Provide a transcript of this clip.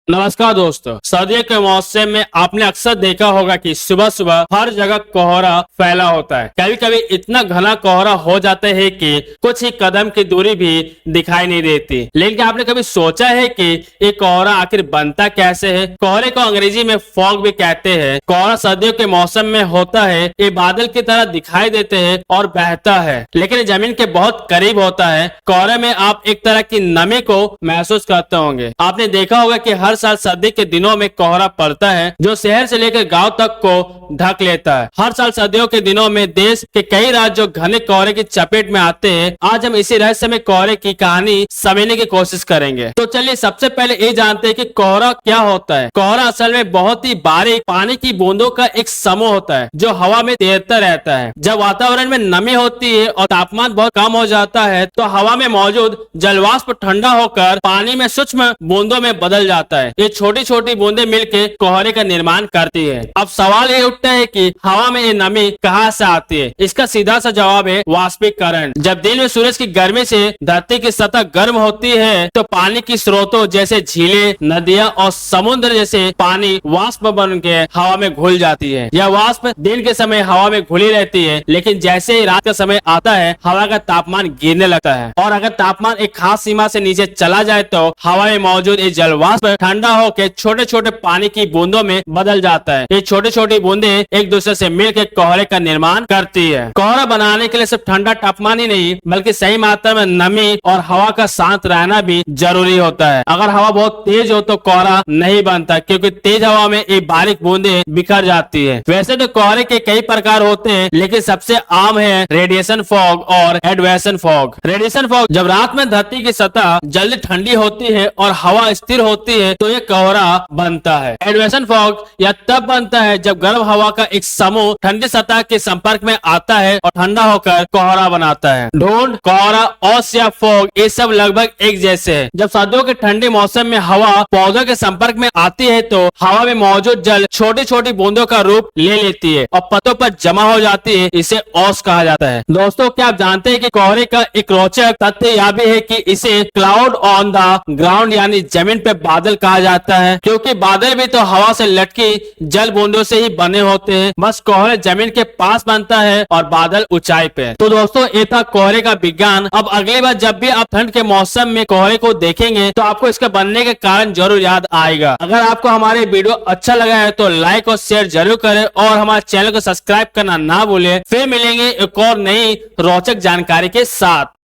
नमस्कार दोस्तों, सर्दियों के मौसम में आपने अक्सर देखा होगा कि सुबह सुबह हर जगह कोहरा फैला होता है। कभी कभी इतना घना कोहरा हो जाता है कि कुछ ही कदम की दूरी भी दिखाई नहीं देती। लेकिन क्या आपने कभी सोचा है कि ये कोहरा आखिर बनता कैसे है? कोहरे को अंग्रेजी में फॉग भी कहते हैं। कोहरा सर्दियों के मौसम में होता है। ये बादल की तरह दिखाई देते हैं और बहता है, लेकिन जमीन के बहुत करीब होता है। कोहरे में आप एक तरह की नमी को महसूस करते होंगे। आपने देखा होगा कि हर साल सर्दी के दिनों में कोहरा पड़ता है जो शहर से लेकर गांव तक को ढक लेता है। हर साल सर्दियों के दिनों में देश के कई राज्य जो घने कोहरे की चपेट में आते हैं। आज हम इसी रहस्यमय कोहरे की कहानी समझने की कोशिश करेंगे। तो चलिए सबसे पहले ये जानते हैं कि कोहरा क्या होता है। कोहरा असल में बहुत ही बारीक पानी की बूंदों का एक समूह होता है जो हवा में तैरता रहता है। जब वातावरण में नमी होती है और तापमान बहुत कम हो जाता है तो हवा में मौजूद जलवाष्प ठंडा होकर पानी में सूक्ष्म बूंदों में बदल जाता है। ये छोटी छोटी बूंदें मिलकर कोहरे का निर्माण करती है। अब सवाल ये उठता है कि हवा में ये नमी कहाँ से आती है? इसका सीधा सा जवाब है वाष्पीकरण। जब दिन में सूरज की गर्मी से धरती की सतह गर्म होती है तो पानी की स्रोतों जैसे झीलें, नदियां और समुद्र जैसे पानी वाष्प बन के हवा में घुल जाती है। यह वाष्प दिन के समय हवा में घुली रहती है, लेकिन जैसे ही रात का समय आता है हवा का तापमान गिरने लगता है और अगर तापमान एक खास सीमा से नीचे चला जाए तो हवा में मौजूद ये जलवाष्प ठंडा होकर छोटे छोटे पानी की बूंदों में बदल जाता है। ये छोटी छोटी बूंदें एक दूसरे से मिलकर कोहरे का निर्माण करती है। कोहरा बनाने के लिए सिर्फ ठंडा तापमान ही नहीं बल्कि सही मात्रा में नमी और हवा का शांत रहना भी जरूरी होता है। अगर हवा बहुत तेज हो तो कोहरा नहीं बनता, क्योंकि तेज हवा में ये बारीक बूंदें बिखर जाती है। वैसे तो कोहरे के कई प्रकार होते हैं, लेकिन सबसे आम है रेडिएशन फॉग और एडवेशन फॉग। रेडिएशन फॉग जब रात में धरती की सतह जल्दी ठंडी होती है और हवा स्थिर होती है तो ये कोहरा बनता है। एडवेशन फॉग यह तब बनता है जब गर्म हवा का एक समूह ठंडी सतह के संपर्क में आता है और ठंडा होकर कोहरा बनाता है। धुंध, कोहरा, ओस या फॉग ये सब लगभग एक जैसे हैं। जब सर्दियों के ठंडे मौसम में हवा पौधों के संपर्क में आती है तो हवा में मौजूद जल छोटी छोटी बूंदों का रूप ले लेती है और पत्तों पर जमा हो जाती है। इसे ओस कहा जाता है। दोस्तों, क्या आप जानते हैं कि कोहरे का एक रोचक तथ्य यह भी है कि इसे क्लाउड ऑन द ग्राउंड यानी जमीन पे बादल कहा जाता है, क्योंकि बादल भी तो हवा से लटकी जल बूंदों से ही बने होते हैं। बस कोहरा जमीन के पास बनता है और बादल ऊंचाई पे। तो दोस्तों, ये था कोहरे का विज्ञान। अब अगली बार जब भी आप ठंड के मौसम में कोहरे को देखेंगे तो आपको इसके बनने के कारण जरूर याद आएगा। अगर आपको हमारे वीडियो अच्छा लगा है तो लाइक और शेयर जरूर करें और हमारे चैनल को सब्सक्राइब करना ना भूलें। फिर मिलेंगे एक और नई रोचक जानकारी के साथ।